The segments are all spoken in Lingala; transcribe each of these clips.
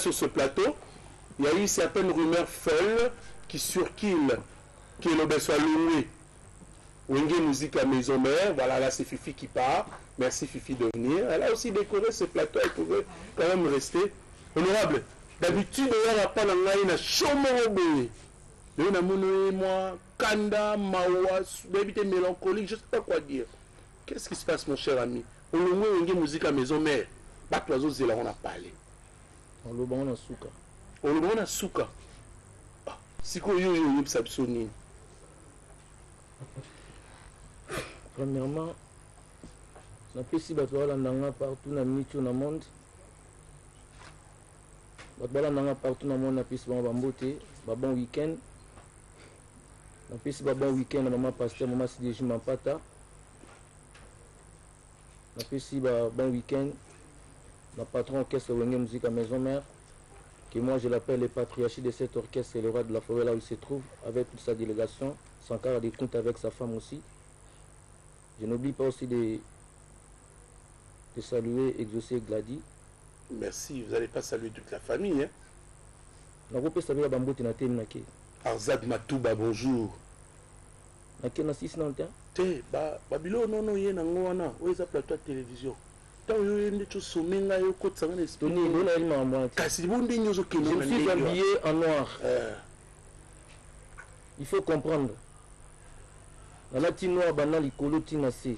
sur ce plateau, il y a eu certaines rumeurs folles qui circulent, qui est le besoin loué. Wenge Musique à Maison Mère, voilà, là c'est Fifi qui part. Merci Fifi de venir. Elle a aussi décoré ce plateau, elle pouvait quand même rester honorable. D'habitude, il n'y a pas de chômage. Moi, Kanda, Mawa, d'habitude mélancolique, je ne sais pas quoi dire. Qu'est-ce qui se passe, mon cher ami? On a Wenge Musique à Maison Mère. Bac l'oiseau, c'est là on a parlé. On le bon a souka. On le bon a souka. Si quoi yo yo yo sabsoni. Premièrement, na pesi bato wala ndanga partout na mitu na monde. Bato wala ndanga partout na monde na pesi ba mbote, ba bon week-end. Na pesi ba bon week-end na maman pasteur maman Sidéji Mampata. Na pesi ba bon week-end. Le patron orchestre Wenge Musique à Maison Mère, que moi je l'appelle le patriarche de cet orchestre et le roi de la forêt là où il se trouve, avec toute sa délégation, Sankara des comptes avec sa femme aussi. Je n'oublie pas aussi de saluer Exaucé Glady. Merci, vous n'allez pas saluer toute la famille. Hein? Arzad Matouba, bonjour. Na 6 nantin? Te, Babilo, non, yé nangoana, où est la plateau de télévision? Je me suis habillé en noir. Il faut comprendre. La latine noire bana likolo tina se.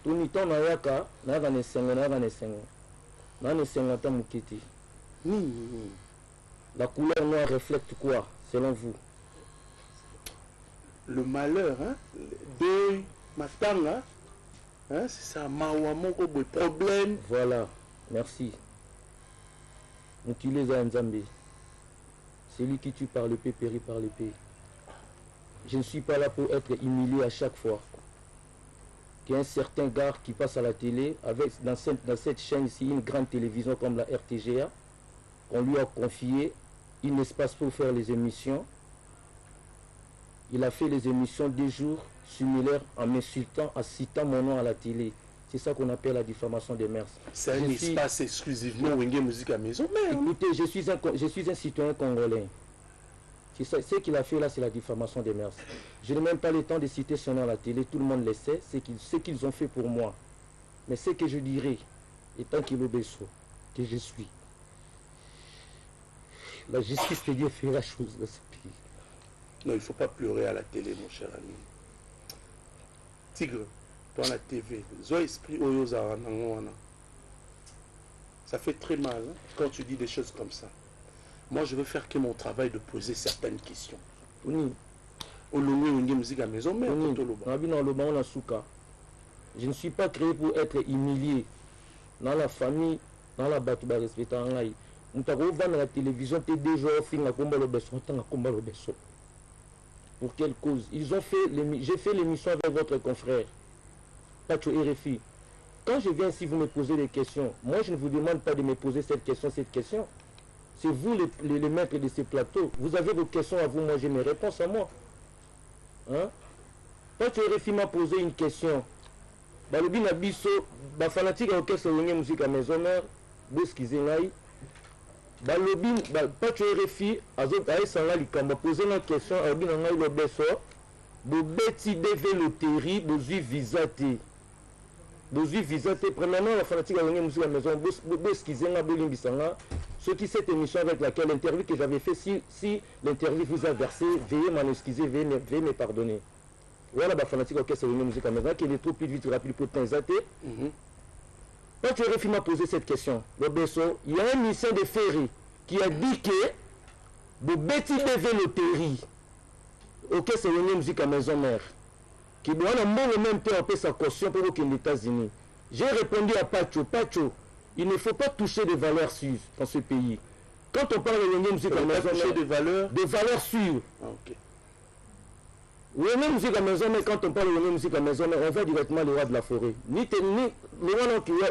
Toni ton na yaka na ga nesengo na ga nesengo. Na nesengo ta mukiti. La couleur noire reflète quoi selon vous? Le malheur, hein? Deuil, matanga. Hein, c'est ça, Mawamoko, problème. Voilà, merci. Mutilé Nzambe. Celui qui tue par l'épée périt par l'épée. Je ne suis pas là pour être humilié à chaque fois. Qu'il y a un certain gars qui passe à la télé, avec dans cette chaîne ici, une grande télévision comme la RTGA, on lui a confié un espace pour faire les émissions. Il a fait les émissions 2 jours similaires en m'insultant, en citant mon nom à la télé. C'est ça qu'on appelle la diffamation des mœurs. C'est un espace exclusivement Wenge Musique à Maison Mère. Écoutez, je suis un citoyen congolais. Ce qu'il a fait là, c'est la diffamation des mœurs. Je n'ai même pas le temps de citer son nom à la télé, tout le monde le sait, ce qu'ils ont fait pour moi. Mais ce que je dirais, étant qu'il obéit, que je suis, la justice de Dieu fait la chose dans ce pays. Non, il ne faut pas pleurer à la télé, mon cher ami. Tigre, toi la TV, Zoé esprit Oyoza, ça fait très mal hein, quand tu dis des choses comme ça. Moi, je veux faire que mon travail de poser certaines questions. Oui. Je ne suis pas créé pour être humilié. Dans la famille, dans la bâtue, respectant l'angaï. Nous avons dans la télévision, tu es déjà fait la combat le besso, combat le besso. Pour quelle cause? Ils ont fait j'ai fait l'émission avec votre confrère, Pacho RFI. Quand je viens ici, vous me posez des questions. Moi, je ne vous demande pas de me poser cette question. C'est vous les maîtres de ces plateaux. Vous avez vos questions à vous, moi j'ai mes réponses à moi. Hein? Pacho RFI m'a posé une question. Balobi na biso, ba fanatique à orchestre Wenge Musique à Maison Mère, Beskizengai. Balobi, Pacho RFI, Aïsanga Likamba, posé une question à Obinanga le Besso. Bobeti deve loterie, bozu visate. Bozu visate, premièrement, la fanatique à Wenge Musique à Maison, Beskizenga, Bolimbisanga. Ce qui cette émission avec laquelle l'interview que j'avais fait, si l'interview vous a versé, veuillez m'en excuser, veuillez me pardonner. Voilà, la fanatique orchestre Wenge Musique à Maison, qui est trop plus vite, rapide pour t'inzater. Quand tu RFI m'a posé cette question, le Besso, il y a un mission de Ferry qui a dit que Bobeti devait loterie. Ok, c'est Wenge Musique à Maison Mère. Qui doit le même temps payer sa caution pour les États-Unis. J'ai répondu à Pacho, il ne faut pas toucher des valeurs sûres dans ce pays. Quand on parle de Wenge Musique à Maison Mère, des valeurs sûres. Ah, ok. Wenge Musique à Maison Mère, quand on parle de Wenge Musique à Maison Mère, on va directement le roi de la forêt. Ni le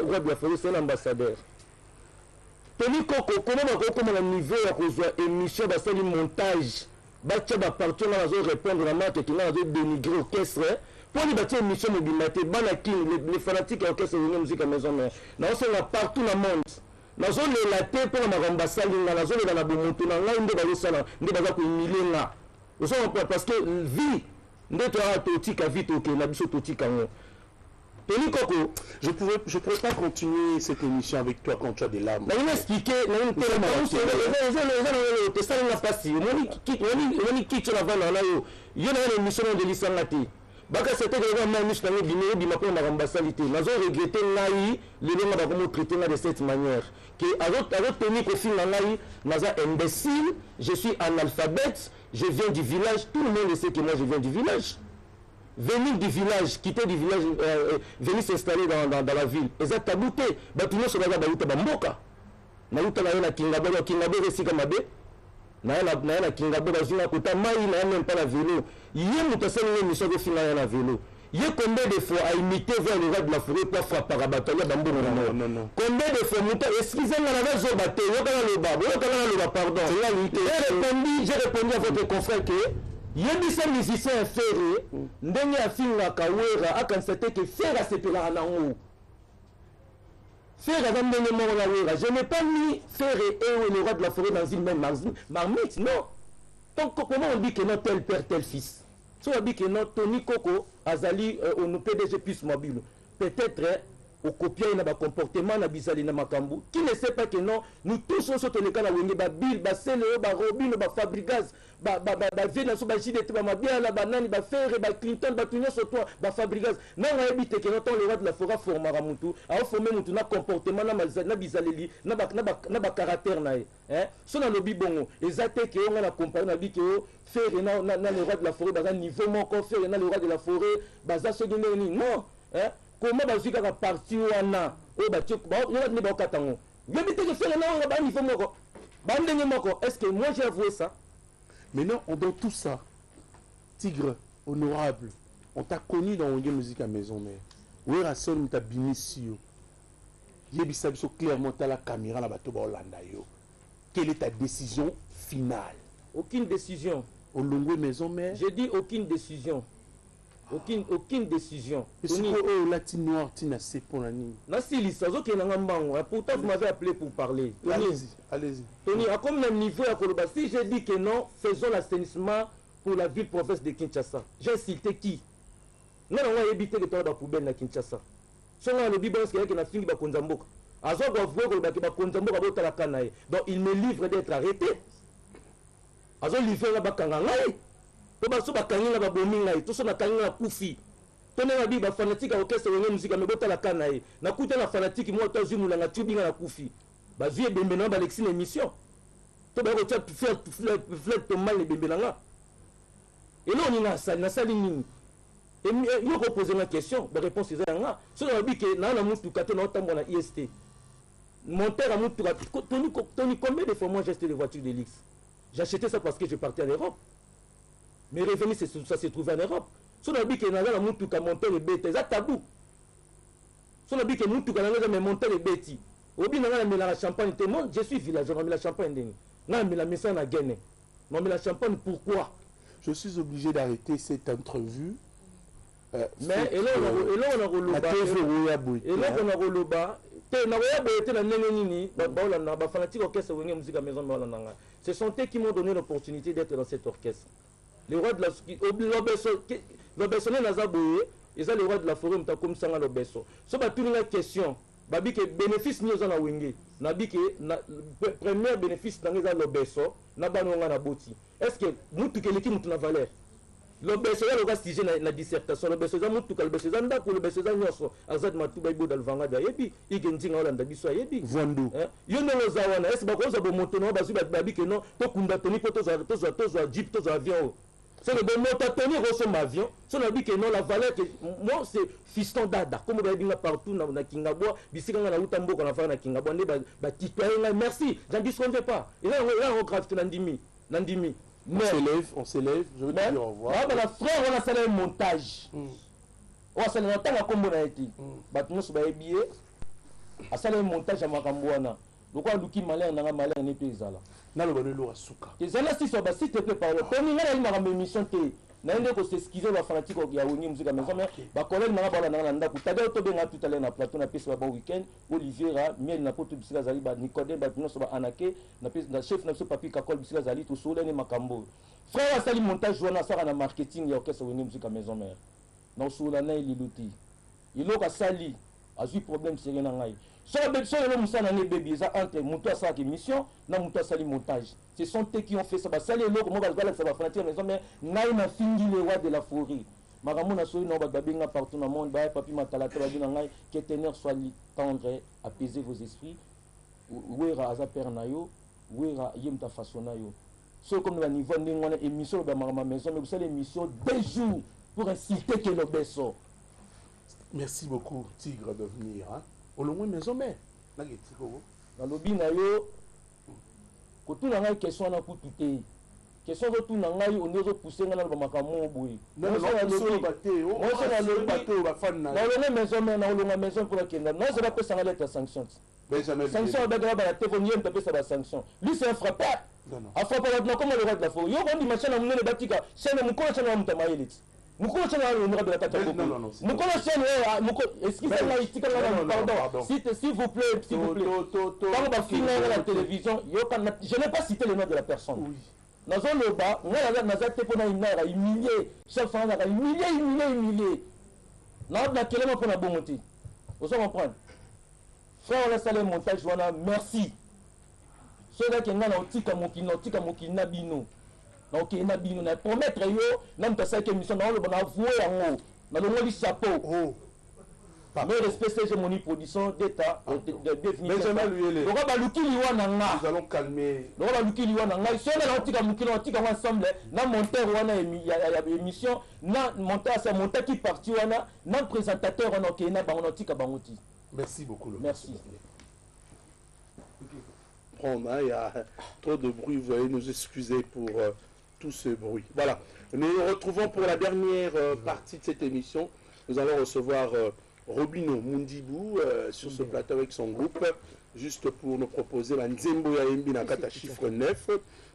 roi de la forêt, c'est l'ambassadeur. Tony Koko, comment le niveau à émission, c'est le montage. Batia partout là, répondre à la marque qui a dénigré l'orchestre. Pour les bâtir une émission mobilisée, les fanatiques à l'orchestre Wenge Musique à Maison Mère. Là, on partout dans le monde. nazolela te mpona makambo basali nga nazolela na bomoto na ngai nde bazosala nde baza kohumilie nga parce que vie nde toyaka totika vie tokende na biso totika ngo. Tony Coco, je pourrais pas continuer cette émission avec toi quand tu as des larmes. Je vais expliquer. Je suis analphabète, je viens du village, tout le monde sait que moi je viens du village. Venir du village, quitter du village, venir s'installer dans la ville. Et ça t'a bouté. Tout le monde se regarde à Mboka. Naouta na Kingabo, Kingabo resika mabe. Na Kingabo bazuna kota mai na même pas la vélo. Hier nous passons une émission de film na vélo. Hier combien de fois à imiter voir le roi de la forêt pour frapper à bataille bambo non. Combien de fois muta excusez-moi la vazo baté, yo kana pardon. J'ai répondu à votre confrère que yebisa musicien ferré ndenge afingaka wera akansate ke fera sepelaka nango fera za ndenge moko na wera. Je n'ai pas mis ferré et le roi de la forêt dans une même marmite, non. Donc comment on dit que non tel père tel fils? Si on dit que non Tony Coco azali on PDG plus mobile peut-être au copier na ba comportement na bizali na makambu qui ne sait pas que non nous tous on saute les cas na wenge ba bill ba sele ba robin ba fabricaz ba vena so ba jide ba mabia la banani ba faire ba Clinton ba tunyo so toi ba fabricaz non on habite que non le roi de la forêt formera mutu a former mutu na comportement na bizali na ba caractère na hein so na lobi bongo ezate que on a comparer na bi que faire na le roi de la forêt ba niveau moko faire na le roi de la forêt baza so ni non hein. Comment vas-tu faire partie wana o ba tchok ba yo ne ba katango yebite que faire na ba niveau moko ba ndenge moko. Est-ce que moi j'ai avoué ça? Maintenant dans tout ça Tigre honorable on t'a connu dans Wenge Musique à Maison Mère wera son ta binisio yebisa biso clairement ta la caméra la bato ba Hollanda yo. Quelle est ta décision finale? Aucune décision au Longwe Maison Mère. J'ai dit aucune décision. Aucune décision. Et c'est quoi la noire tina c'est pour la nuit? Nasili sazo ke nanga mbango. Pourtant vous m'avez appelé pour parler. Allez-y. Tony, à comme même niveau à Koloba, si j'ai dit que non, faisons l'assainissement pour la ville province de Kinshasa. J'ai insulté qui? Non, on va éviter que tu aies la poubelle na Kinshasa. Si on a le bibon qui est na fini ba konzamboka. Azo go avouer que ba konzamboka ba tala kanaye. Donc il me livre d'être arrêté. Azo livrer la ba kangangai. To ba so ba kanina ba bomi ngai to so na kanina kufi to na bi ba fanatique a orchestre Wenge Musique me bota la kanaye na kuta na fanatique mo to zumula na tubi na kufi ba vie bembe na ba lexi émission to ba ko tia flet to mal bembe na nga et là on ina sa na sali nini et yo ko poser une question ba réponse est nga so na bi ke na mutu kato na otambo na IST monteur a mutu Tony combien de fois moi j'ai acheté des voitures de luxe? J'ai acheté ça parce que je partais en Europe. Mes revenus, ça s'est trouvé en Europe. Si on a dit que nous monter les bêtes, c'est tabou. Si on a dit que nous avons monter les bêtes, au bout de la champagne, je suis villageois, on a mis la champagne. On a mis la mission à Guinée. On a mis la champagne, pourquoi? Je suis obligé d'arrêter cette entrevue. Mais et là on a relevé. Et là on a relevé. Ce sont eux qui m'ont donné l'opportunité d'être dans cet orchestre. Le roi de la l'Obesso Nazaboye, ils ont le roi de la forêt, comme ça, l'Obesso. Ce n'est pas une question. Babi que bénéfice nous en a wingé. Nabi que premier bénéfice dans les l'Obesso, n'a pas na boti. Est-ce que nous tout quelqu'un nous na valeur? L'Obesso ya le roi sujet na dissertation. L'Obesso ya mutu l'Obesso ya ndako l'Obesso ya nyoso. Azad matuba ibo dalvanga da yebi. Igenzi nga Hollanda biso yebi. Vandu. Yo no zawana. Est-ce ba ko za bo moto no bazu babi que non to kunda toni poto za jeep to za avion. C'est le bon mot à tenir au son avion. Si on a dit que non, la valeur que moi c'est fiston dada. Comme on a dit partout dans Kingabo, Bissika na Utambo qu'on a fait na Kingabo, merci, j'en disconviens pas. Et là on grave Nandimi. On s'élève, je veux dire au revoir. Ah ben la frère on a fait un montage. On a fait un montage comme on a été. Batnous sur les billets. A fait un montage à Makambouana. Donc on a dit malin na malin n'est pas là. Na le bonheur à souka. Les analystes sont s'il te plaît parler. Comme il y a une émission naende ko s'excuser ba fanatique ya Wenge Musique Maison mais ba collègue na ba na ndako tabe to benga tout à l'heure na plateau na pesa ba week-end Olivier ra miel na poto bisika zali ba Nicodème ba nyonso ba anake na pesa na chef na so papi kakol bisika zali to solo ne makambo frère asali montage wana sara na marketing ya orchestre Wenge Musique Maison mère na solo na ililuti iloka sali azui problème sérieux na ngai so le musana ne bébé ça entre monto sa émission na monto sali montage ce sont eux qui ont fait ça ba sali eloko mo ba ça ba fanatique Maison mais ngai na fingi le roi de la forêt makamona so no ba benga partout dans le monde ba papi matala te ba dina ngai que tenir soit tendre apaiser vos esprits wera aza père nayo wera yemta façon nayo so comme le niveau ndingona émission ba ma Maison mais vous savez l'émission 2 jours pour inciter que le beso. Merci beaucoup Tigre de venir hein. Au moins Maison mère na getiko na lobi na yo ko tuna ngai question na kututé question ko tuna ngai on est repousser ngana ba makambo boy non so baté o so baté ba fan na le Maison mère na longa Maison pour la kenda non c'est pas ça la sanction sanction ba ba téléphone yem taper ça ba sanction lui c'est un frappeur non a frappé la comme le roi de la forêt yo on dit machin na mune batika c'est na mukolo c'est na mutamayelit mukolo c'est na le roi de la tata mukolo c'est na excusez-moi itika na pardon s'il vous plaît quand on va finir la télévision je n'ai pas cité le nom de la personne oui nazo loba ngala naza te pona inara humilier chef fan na humilier na kelema pona bomoti vous comprenez frère la salle montage wana merci soda ke ngana otika mokino na bino na ok na bino na promettre yo na mpesa ke mission na loba na vouer yango na le moli chapeau oh mais respect c'est mon production d'état de définition donc ba lukili wana nga nous allons calmer donc ba lukili wana nga so na otika mokino otika ensemble na monteur wana ya émission na monteur c'est monteur qui parti wana na présentateur wana ok na bango otika bangoti. Merci beaucoup. Merci. Il y a trop de bruit, vous allez nous excuser pour tout ce bruit. Voilà, nous nous retrouvons pour la dernière partie de cette émission. Nous allons recevoir Robino Mundibou sur ce plateau avec son groupe, juste pour nous proposer la Nzembo ya Yembi Nakata chiffre 9.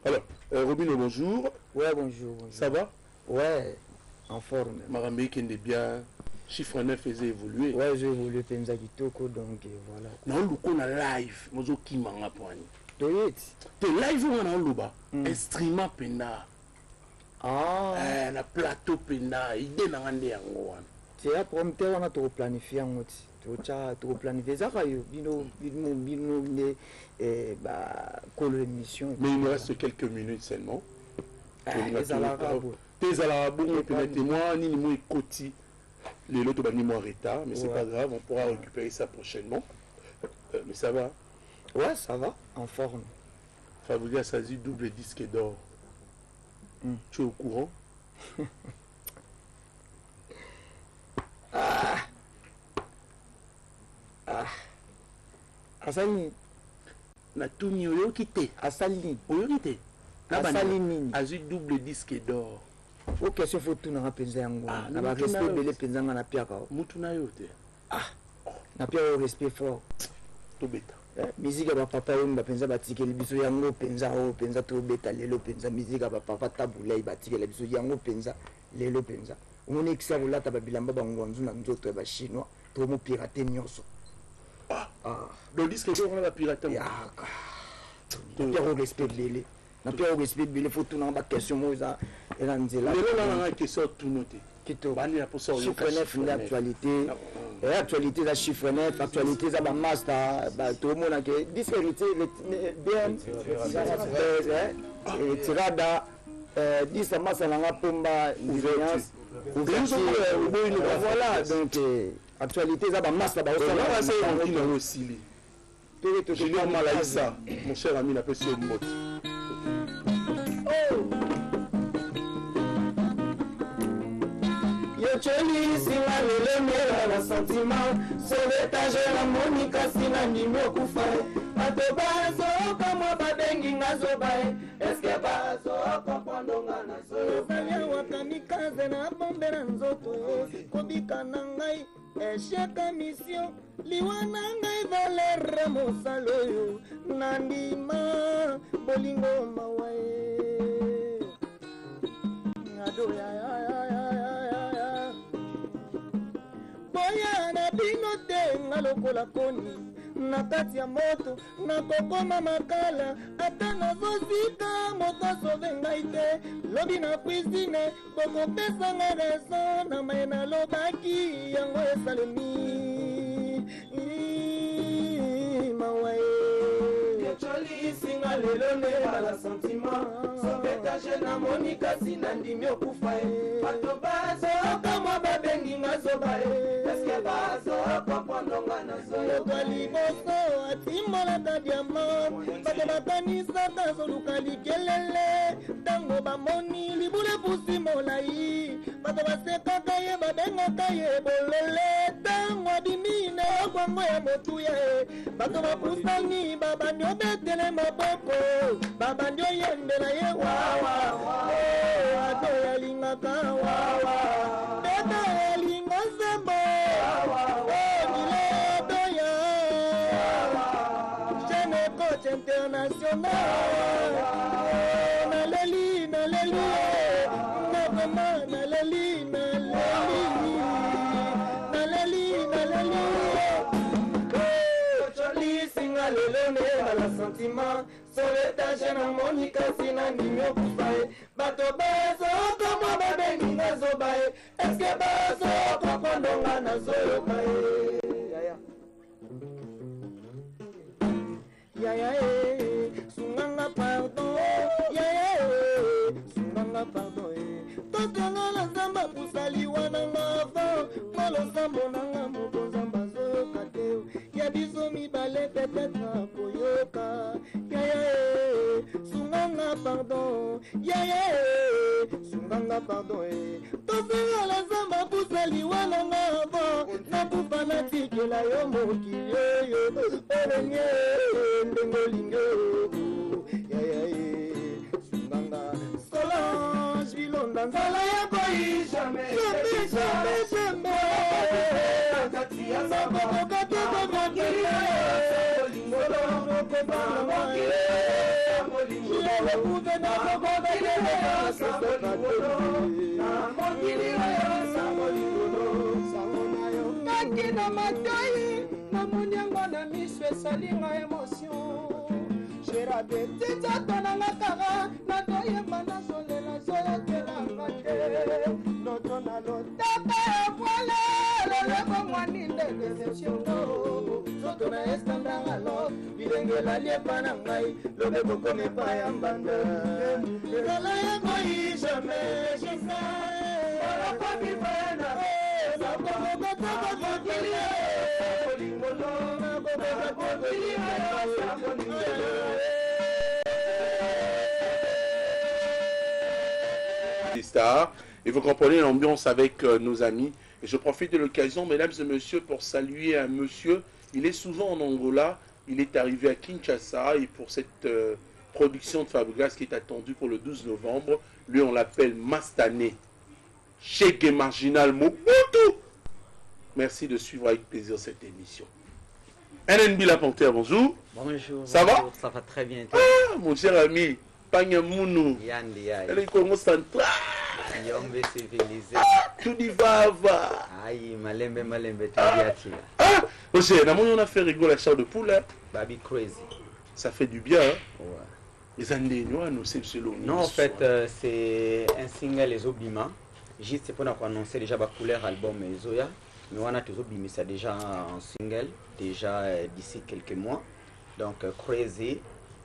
Alors, Robino, bonjour. Ouais, bonjour. Ça va? Ouais, en forme. Marambe Kende bien. Chiffre 9 faisait évoluer. Ouais, j'ai évolué Penza Kitoko, donc voilà. Non, on a live, mozo ki manga poani. Toyet. Te live on a luba. Instrument penda. Ah. Na plateau penda, idée na ngande yango wana. C'est un prompteur on a tout planifié en oti. Tout planifié ça yo bino ne ba colo émission. Mais il nous reste quelques minutes seulement. Les Arabes. Tes Arabes, on peut mettre moi ni moi koti. Les lots de moins en retard, mais c'est pas grave, on pourra récupérer ça prochainement. Mais ça va? Ouais, ça va, en forme. Faboulia Sazi, double disque d'or. Tu es au courant? Asali. Na tuni oyo kite. Asali. Oyo kite. Asali nini. Azu double disque d'or. O question faut tout na penza yango. Na ba respect belé penza na piaka. Mutu na yo te. Na piaka respect fort. To beta. Musique ba papa yo ba penza batikeli biso yango penza o penza to beta lelo penza musique ba papa tabula ibatikela biso yango penza lelo penza. On exa bolata ba bilamba ba ngonzu na nzoto ba chinois to mo pirater nyonso. Le disque d'or on a pirater. Ya. To piaka respect belé. Na piaka respect belé faut tout na ba question moza. Et là, on a une question tout noté. Chiffre 9 d'actualité. Actualité de chiffre 9, actualité de la master, tout le monde a dit disparité, bien, tirada, 10 master la pomba, gouvernance, voilà, donc actualité de la master, Julien Malaïssa, mon cher ami, n'a pas su le mot. Choli sina lelemela na sentiment sauvetage la monika sina ndimi okufae bato bazoka mwa babengi nga zobae eske bazoka mpondonga na zovalia wakamikaze na bombe na nzoto kobika na ngai esheka misio liwa na ngai valere mosalo oyo na ndima bolingo mawae boya na bino te nga lokola koni na kati ya moto nakokoma makala ata nazosika moto asove ngai te lobi na cuisine bokopesanga raison na mai nalobaki yango esalemi mawae isinga lelo nebala sentiment sobetage namoni kasi nandimi okufa e bato bazokamwa babenginga zoba e eske bazokompondonga nazoyoka liboso atimolaka diamant bato bakanisaka zoluka likelele ntango bamoni libula pusi molai bato basekaka ye babengaka ye bolele ntango abimi na okwango ya motuya e bato bapusani babandi obetele maboko babandi oyembela ye wawa ato yalingaka wawa beta yalinga nzembo miledoya jeune coach international naleli nakoma naleli lisinga lelo nebala sentiment soletage na moni kasi na ndimi okufa e bato bazokomwa babenginga zoba e eske bazokokondonga nazoyoka e yaya e sunganga pardon yaya e sunganga pardon e totonga na zamba kusaliwa nanga avant malosambo nanga mokonzamba zoyoka te ya biso mibale peut-être koyoka yaya e sunganga pardon yaya e sunganga pardon e tosenga la zamba kusaliwa nanga avant nakufa natikela yo mokili oyo olenye ndenge olinge yaya e sunganga Solange bilonda nzala ya koi jamais na matoi namoni yango na miso esalinga emotion jerabe titatonanga kaka natoyemba nazolela zoyokelanga te loto na lotaka ya voile loleko mwani nde deceptiono zoto na estandanga lo bilengela liepa na ngai lobeko konepa ya mbanda ezala yango jamais olokobibena Stars. Et vous comprenez l'ambiance avec nos amis. Et je profite de l'occasion, mesdames et messieurs, pour saluer un monsieur. Il est souvent en Angola. Il est arrivé à Kinshasa. Et pour cette production de Fabregas qui est attendue pour le 12 novembre, lui, on l'appelle Mastané. Cheikh Marginal Mobutu. Merci de suivre avec plaisir cette émission. NNB La Panthère, bonjour. Bonjour. Ça va? Ça va très bien. Ah, mon cher ami, Panyamounou. Yandi, Le Congo central. Yombe civilisé. Tout dit va. Aïe, malembe, tabiati. Ah, Roger, on a fait rigoler la chair de poule. Hein? Baby crazy. Ça fait du bien. Hein? Ouais. Les années noirs, nous c'est selon nous. Non, en fait, c'est un single Les Obima. Juste pour annoncer déjà la couleur album Zoya. Mais on a toujours bimé ça déjà en single, déjà d'ici quelques mois. Donc Crazy,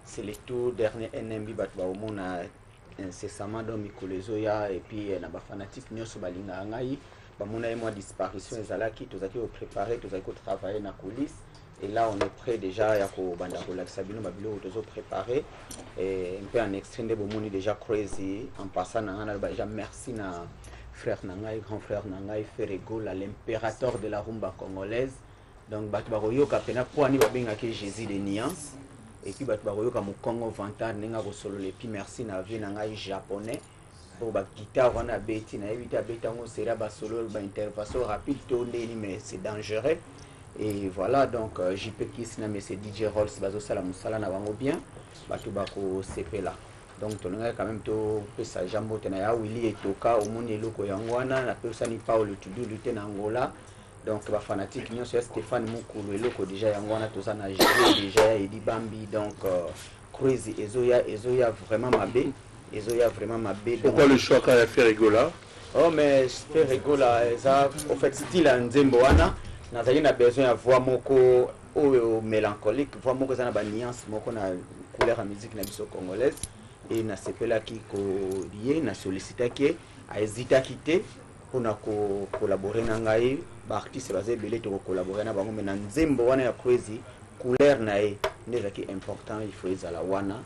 c'est le tout dernier NMB au monde incessamment dans Mikolo Zoya et puis na ba fanatique nyonso balinga ngai ba mona moi disparition ezalaki tozaki au préparer tozaki travailler na coulisses et là on est prêt déjà ya ko banda ko lakisa bino babilo tozo préparer et un peu en extrait de bomoni déjà Crazy en passant na déjà merci na frère Nangai, grand frère Nangai, Ferrego, l'impérateur de la rumba congolaise. Donc, Batbaroyo Kapena, Pouani Babenga qui Jésus des nuances. Et puis, Batbaroyo Kamu Congo Vanta, Nenga Rosolo, et puis merci Navi Nangai japonais. Pour la guitare, on a bêti, na évité à bétango, c'est là, solo, intervention rapide, tourner, mais c'est dangereux. Et voilà, donc, JP Kiss, mais c'est DJ Rolls, Bazo Salamoussala, Navango bien. Batubako CP là. donc tonanga quand même to pesa jambo tena ya Willy etoka omoni eloko yangwana na pesa ni Paulo Tudulu tena Angola donc ba fanatique nyonso ya Stéphane Mukulu eloko déjà yangwana to sana déjà Edi Bambi donc crazy ezoya vraiment mabé ezoya vraiment mabé. Pourquoi le choix qu'a fait Rigola? Oh mais fait Rigola ça en fait style nzembo wana nazali na besoin ya voix moko o mélancolique voix moko za na ba nuance moko na couleur ya musique na biso congolaise et na sepelaki ko lié na sollicitaki a hésitaki te pona ko collaborer na ngai ba artiste bazé belé to collaborer na bango mais na nzembo wana ya crazy couleur na e ndezaki important il faut ezala wana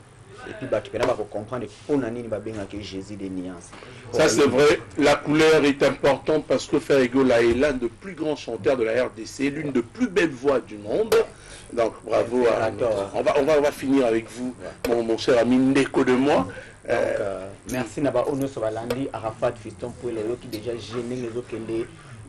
et puis bah tu peux pas comprendre pona nini ba benga que Jésus des nuances. Ça c'est vrai, la couleur est importante parce que Ferrigola est l'un des plus grands chanteurs de la RDC, l'une des plus belles voix du monde. Donc bravo à on va finir avec vous, mon cher ami Ndeko de moi. Donc, merci Naba Ono Sobalandi, Arafat Fiston pour les qui déjà gêné les autres.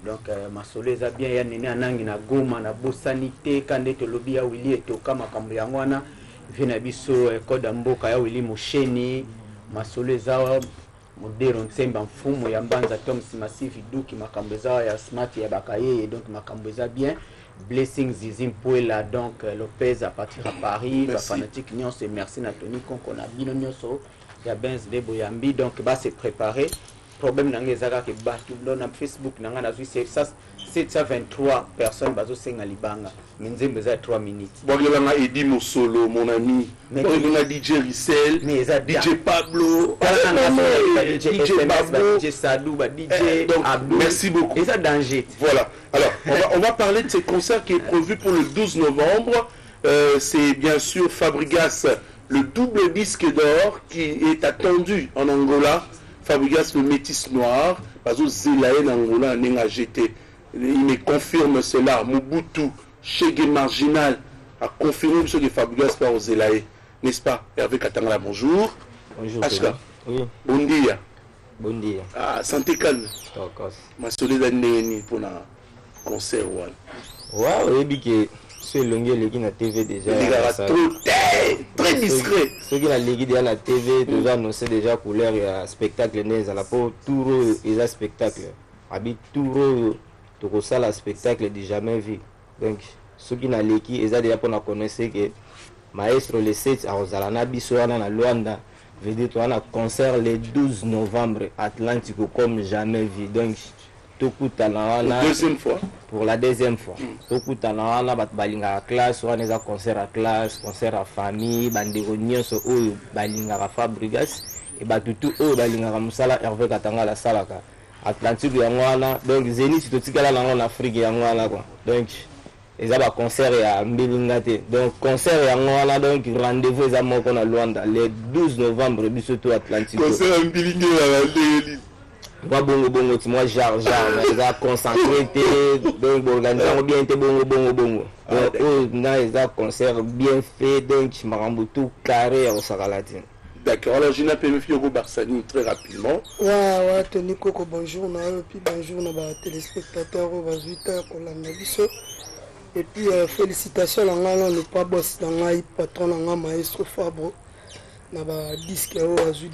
Donc ma soleza bien ya nene anangi na goma na bosanité kande to lobby ya Willy etoka makambo yangwana vina biso koda mboka ya Willy Mosheni ma soleza modero nsemba mfumo ya mbanza Toms Massif Duki makambo za ya smart ya bakaye donc makambo za bien blessings Zizim Puela donc Lopez à partir à Paris la fanatique nyonso merci na Tony Konko na bino nyonso ya Benz de Boyambi donc ba se préparer problème nanga ezaka ke batu na Facebook nanga na 723 personnes bazo senga libanga minzembe za 3 minutes bon il y a Edi Mosolo mon ami bon il y a DJ Rissel DJ Pablo DJ Pablo DJ Sadou DJ Abdou merci beaucoup et ça danger voilà alors on va parler de ce concert qui est prévu pour le 12 novembre c'est bien sûr Fabregas le double disque d'or qui est attendu en Angola. Fabregas le métis noir, Bazo Zelaïen Angola n'a jeté. Il me confirme cela. Mobutu, Chege Marginal, a confirmé ce que Fabregas par Zelaïen. N'est-ce pas? Hervé Katangala, bonjour. Bonjour. Ashka. Oui. Bon dia. Bon dia. Ah, santé calme. Ma soledad n'est pour un concert. Waouh, et bien c'est longueur les na TV déjà. Très discret. Ceux qui la ligue déjà la TV déjà annoncé déjà couleur et spectacle né à la peau tout et spectacle. Habite tout tout ça la spectacle de jamais vu. Donc ceux qui na ligue ils ont déjà pour connaître que maestro le 7 à Rosalana Bissoana na Luanda veut dire toi un concert le 12 novembre Atlantico comme jamais vu. Donc deuxième fois. Pour la deuxième fois. Tout à l'heure, balinga classe, on a concert à classe, concert à famille, bandero nyonso oyo balinga Fabregas et batutu oyo balinga musala Hervé Katanga la salaka. Atlantique yangwana donc Zénith totikala lango na Afrique yangwana quoi. Donc ils ont concert à Mbelingate. Donc concert yangwana donc rendez-vous za moko na Luanda le 12 novembre biso to Atlantique. Concert à Mbelingate bongo moi genre ils ont concentré donc organisation bien été bongo donc ils ont concert bien fait donc marambo tout carré au Sakalatine. D'accord, alors je n'appelle Fiogo Barsani très rapidement. Ouais, Tony Koko, bonjour, puis bonjour aux téléspectateurs, aux visiteurs, et puis félicitations à le pas boss dans le patron dans maestro Fabro, na ba disque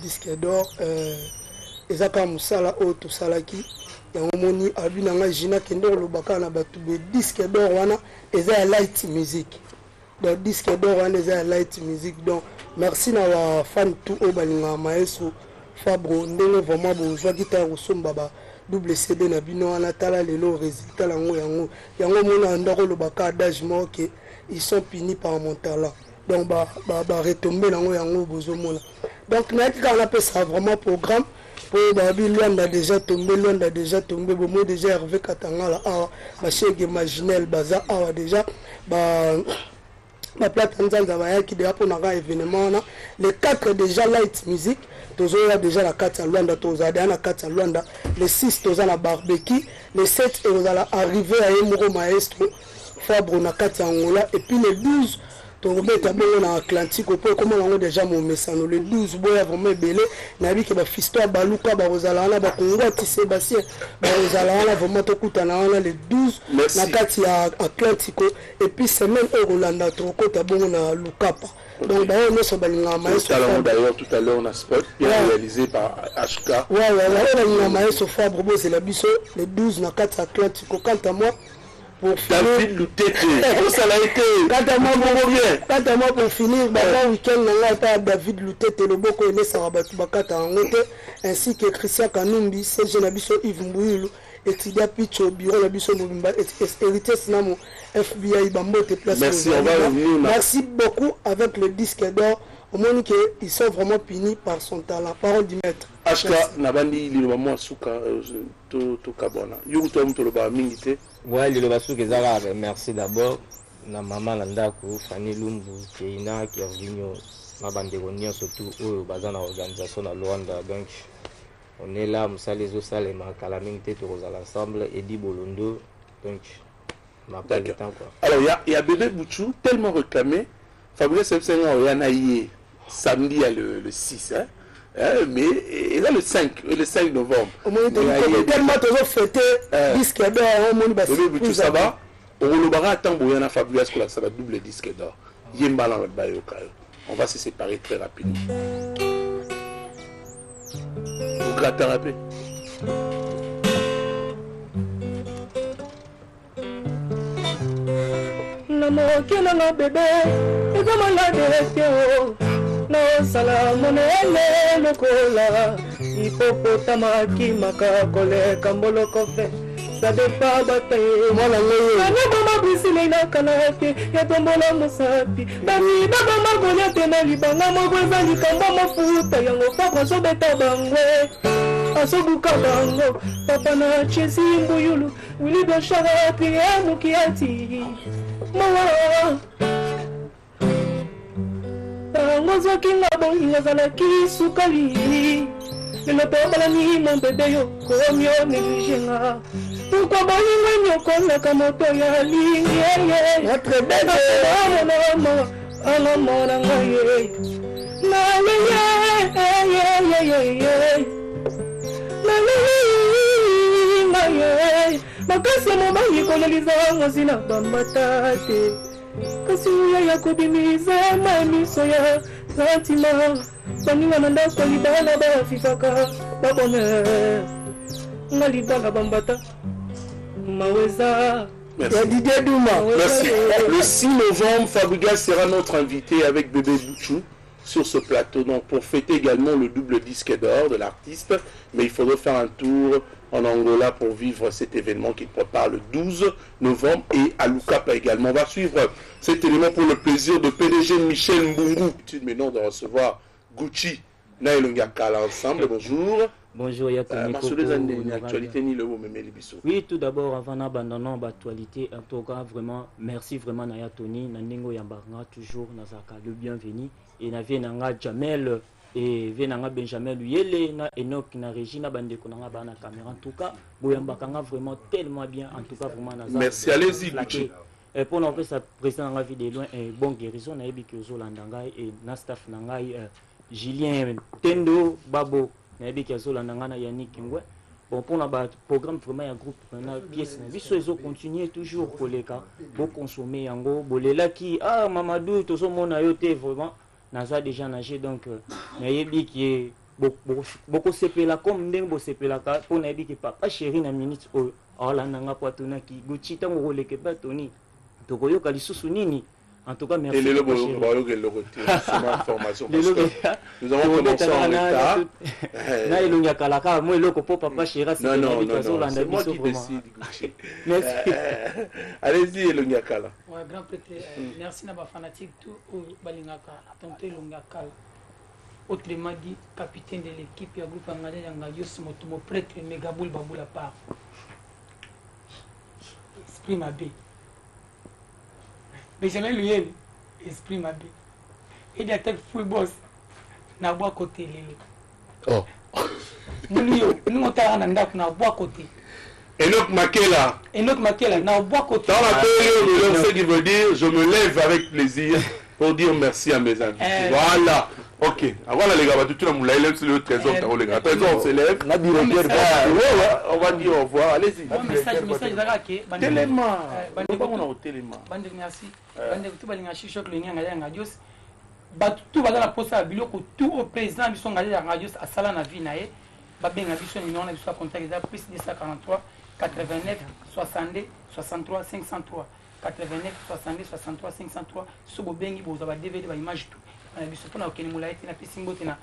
disque d'or. Ezaka musala auto salaki yango moni abinanga jina kendo lobaka na batu be disque d'or wana eza light music donc disque d'or wana eza light music donc merci na wa fan tout o balinga maestro Fabro ndenge vraiment bonjour guitare osomba ba double CD na bino wana tala lelo résultat yango mona ndako lobaka adage moke ils sont punis par mon talent donc ba retomber yango bozomona donc na on appelle ça vraiment programme. Pour Babi Luanda déjà tombé, bon déjà Hervé Katangala, Chege Marginal, Baza, déjà, ma plate en qui déjà pour un événement, les 4 déjà light music, tous déjà la 4 à Luanda, tous à la 4 à Luanda, les 6 tous à la barbecue, les 7 et vous allez arriver à Emuro Maestro, Fabre na 4 à Angola, et puis les 12 tokobeta bongo na Atlantique po ekoma nango déjà momesano le 12 boya vraiment ebele nayebi ke bafisto ya baluka bakozala wana bakongo ati Sébastien bakozala wana vraiment tokutana wana le 12 na kati ya Atlantique et puis semaine oyo kolanda tokota bongo na Lukapa. Donc d'ailleurs nous sommes dans maestro d'ailleurs tout à l'heure on a spot bien réalisé par HK. Ouais on maestro Fabre c'est la biso le 12 na kati ya Atlantique. Quant à moi pour David Loutete, ça l'a été. Quant à moi pour finir, le week-end, on a David Loutete, le beau connaît Sarabatu Bakata en Ngote, ainsi que Christian Kanumbi, Serge Nabiso Yves Mbouyulu, et Tidia Picho, Bureau Nabiso Mobimba, et Hérité Sinamo, FBI Bambo, te place. Merci, on va revenir. Merci beaucoup avec le disque d'or. Au moins qu'ils sont vraiment punis par son talent. Parole du maître. HK, Nabandi, il va souka to kabona. Yuto mtoloba mingite. Ouais, il va souka zara. Merci d'abord. Na maman Landaku, Fanny Lumbu, Keina, qui est venu ma bande de surtout au bazar organisation à Luanda. Donc, on est là, Moussa les Osal et ma calamité tous ensemble, Eddie Bolondo. Donc, ma pas de temps quoi. Alors, il y a Bébé Bouchou, tellement réclamé. Fabrice Sepsenga, il y en a eu samedi, il y a le 6, hein? Mais il y a le 5 novembre. Tellement toujours fêté, disque d'or, Bébé Bouchou, ça va? On va attendre il y a Fabrice que ça va double disque d'or. On va se séparer très rapidement. Vous grattez un peu. Namokelanga bébé, ezamalade no sala monele lokola hipopotama kimaka koleka mboloko fe sadepa bataye mwana ngoyo anabama bisile na kanape ya tombola mosapi bami baba magonya tena libanga moko eza likambo mafuta yango papa sobeta bangwe asobuka bango papa na chesi mbuyulu wili doshara pie mukiati mawa ngozo kinga bonga zalaki sukali lelo tobalani mon bébé yo komio negligenga pourquoi bolingo nyokolaka moto ya lingi notre bébé mama mona ngaye na ye makasi mobali koleliza ngozina bambata te kasi ya kobimiza mamiso ya santima baninga na ndako libala bafifaka babone nga libala bambata maweza. Merci. Merci. Le 6 novembre, Fabrigas sera notre invité avec Bébé Bouchou sur ce plateau. Donc pour fêter également le double disque d'or de l'artiste, mais il faudra faire un tour en Angola pour vivre cet événement qui prépare le 12 novembre et à Lukapa également. On va suivre cet élément pour le plaisir de PDG Michel Mbungu. Maintenant de recevoir Gucci Nailongakala ensemble. Bonjour. Bonjour Yatoni. Oui, tout d'abord, avant d'abandonner l'actualité, en tout cas, vraiment, merci vraiment à Yatoni, Nandingo Yambarna, toujours Nazaka, le bienvenu. Et Navé Nanga Jamel et Venanga Benjamin Luyele, na Enoch, na Regina Bandeko, na caméra. En tout cas, Boyambakanga vraiment tellement bien. En tout cas, vraiment Nazaka. Merci, allez-y, Gucci. Et pour nous, ça président la vie de loin, bon guérison, na Ebikiozo Landangai et Nastaf Nangai, Julien Tendo, Babo. Bon, pour le programme, vraiment, il y a un groupe, pièce. Ils ont continué toujours pour les cas, pour consommer, yango, bolela qui, ah, Mamadou, tout ça, mon ayoté, vraiment, n'a déjà nagé, donc, il qui est beaucoup sepela, comme n'importe beaucoup sepela, pour n'a dit que papa chéri, na minute, oh, la nanga poitona qui, Gucci, tant que le Québec, Tony, Tokoyo, Kalisou, Nini. En tout cas, merci. Et nous avons commencé en retard. Non, c'est moi qui décide. Merci. Allez-y, Elongakala. Grand prêtre, merci à fanatique tout au Balingaka, Tonto Elongakala. Autrement dit, capitaine de l'équipe, il y a un groupe angolais, mon prêtre, Megaboul Baboula part. Esprit ma bé. Mais je l'ai lu, esprit ma bé. Il y a tel full boss. Na bois côté lelo. Oh. Nous on t'a na bois côté. Enoch Makela, na bois côté. dans la télé, ce qui veut dire je me lève avec plaisir pour dire merci à mes amis. Voilà. Ok. Voilà les gars, tout le monde c'est le trésor. Les gars, trésor, on s'élève. On va dire au revoir. Allez-y. Message là que Téléma. On a au téléma. Bande merci. Bande tout balinga chicho que le nyanga ya ngadios. Tout va dans la poste à biloko tout au président biso ngadi ya ngadios à sala na vie nae. Ba benga biso ni on a biso contact da plus 243 89 62 63 503. 89 62 63 503 sobo bengi boza ba DVD ba image tout na biso pona okeni mulaiti na pisimbote na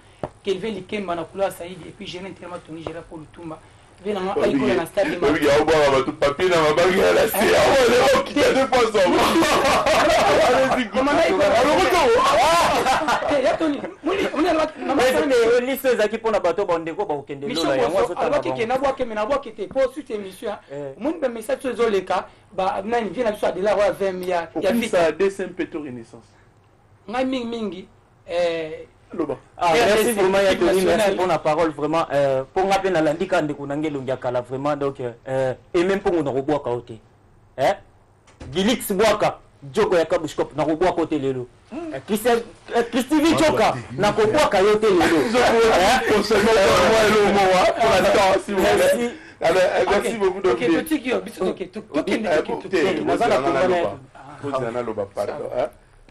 Kelvin Likemba na kula Saidi et puis j'ai tellement Tony Gérard pour le Tumba vena na aiko na stade ma oui ya oba ba tout papier na mabangi ya la CA on qui a 2 points allez-y comment ya Tony on est là na mais liste ezaki pona bato bandeko ba okende lola ya moi alors que na boake mais na boake te pour suite émission mon be message sur zoleka ba nani vient na biso de la 20 ya ça dessin peto renaissance ngai mingi merci vraiment ya Tony, merci pour la parole vraiment pour nga pena landika ndeko nangelongi akala vraiment donc et même pour na robwa ka ote Gilix Bwaka Joko ya Kabushkop na robwa ka ote lelo Christivi Joka na robwa ka yote lelo merci beaucoup de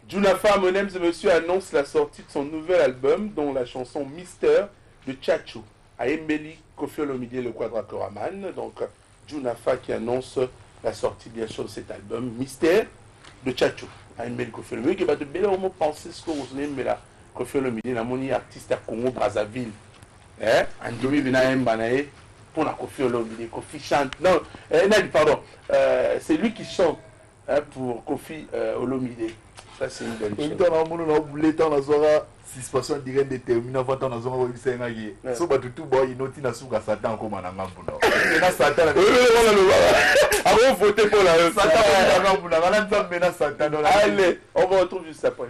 Junafa, mesdames et messieurs, annonce la sortie de son nouvel album, dont la chanson Mystère de Tchatcho, à Embeli Kofi Olomide, le Quadracoraman. Donc, Junafa qui annonce la sortie, bien sûr, de cet album, Mystère de Tchatcho, à Embeli Kofi Olomide, qui va te bel au penser ce que vous venez de la Kofi Olomide, la moni artiste à Congo, Brazzaville. Andomi Binaem pour la Kofi Olomide, Kofi chante. Non, pardon, c'est lui qui chante pour Kofi Olomide. Ça, c'est une belle chose. Suspension direct déterminée avant ton azon au Sénégal. So ba tout boy inoti na suka Satan comme na ngambuna. Na Satan. Avant voter pour la Satan na ngambuna. Ngala nzambe na Satan. Allez, on va retrouver juste après.